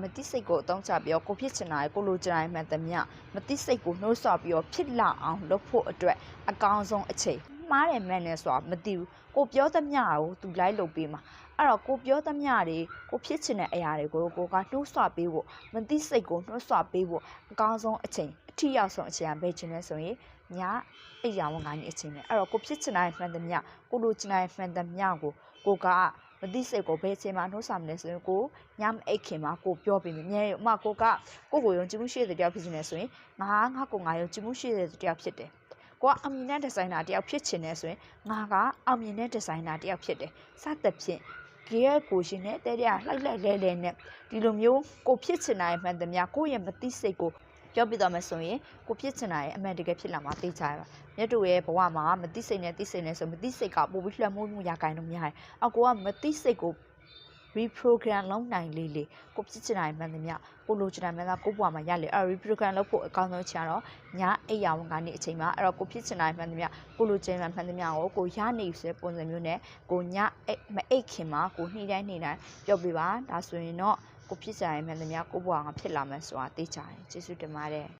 မတိစိတ်ကိုအသုံးချပြီးတော့ကိုဖြစ်ချင်တာကိုလိုချင်တာမှန်သမျှမတိစိတ်ကိုနှိုးဆော်ပြီးတော့ဖြစ်လာအောင်လုပ်ဖို့အတွက်အကောင်းဆုံးအချိန်မှားတယ်မှန်တယ်ဆိုတာမသိဘူးကိုပြောသမျှကိုသူလိုက်လုပ်ပေးမှာအဲ့တော့ကိုပြောသမျှတွေကိုဖြစ်ချင်တဲ့အရာတွေကိုကိုကနှိုးဆော်ပေးဖို့မတိစိတ်ကိုနှိုးဆော်ပေးဖို့အကောင်းဆုံးအချိန်အထီရောက်ဆုံးအချိန်ကဘယ်ချိန်လဲဆိုရင်ညအိယာဝန်ကနေအချိန်နဲ့အဲ့တော့ကိုဖြစ်ချင်တဲ့မှန်သမျှကိုလိုချင်တဲ့မှန်သမျှကိုကမတိစိတ်ကိုဘယ်ချိန်မှနှိုးဆော်မလဲဆိုရင်ကိုညမအိတ်ခင်မှာကိုပြောပြီးမြဲဥမာကိုယုံကြည်မှုရှိတဲ့တရားဖြစ်နေတယ်ဆိုရင်ငါယုံကြည်မှုရှိတဲ့တရားဖြစ်တယ်ကိုကအမြင်နဲ့ဒီဇိုင်နာတယောက်ဖြစ်ချင်တယ်ဆိုရင်ငါကအောင်မြင်တဲ့ဒီဇိုင်နာတယောက်ဖြစ်တယ်စသဖြင့်ကိုရှင်နဲ့တဲတဲ့လှိုက်လဲနဲ့ဒီလိုမျိုးကိုဖြစ်ချင်တာမှန်သမျှကိုရဲ့မတိစိတ်ကိုပြောပြတော့မယ်ဆိုရင်ကိုဖြစ်ချင်တာရဲ့အမှန်တကယ်ဖြစ်လာမှာသိချရပါမြတ်တို့ရဲ့ဘဝမှာမတိစိတ်နဲ့တိစိတ်နဲ့ဆိုမတိစိတ်ကပို့ပြီးလွှမ်းမိုးမှုရကိုင်းလို့များတယ်အော်ကိုကမတိစိတ်ကို reprogram လုပ်နိုင်လေကိုဖြစ်ချင်တာမှန်သမျှကိုလိုချင်တာမှန်တာကိုဘဝမှာရလေအဲ့ reprogram လုပ်ဖို့အကောင်းဆုံးချင်တော့ညအိယာဝန်ကနေအချိန်မှာအဲ့တော့ကိုဖြစ်ချင်တာမှန်သမျှကိုလိုချင်တာမှန်သမျှကိုရနေဆိုတဲ့ပုံစံမျိုးနဲ့ကိုညမအိတ်ခင်မှာကိုနှိမ့်တိုင်းပြောပြပါဒါဆိုရင်တော့ကိုဖြစ်ချင်တာမှန်သမျှကိုဘဝမှာဖြစ်လာမယ်ဆိုတာသိချတယ်ကျေးဇူးတင်ပါတယ်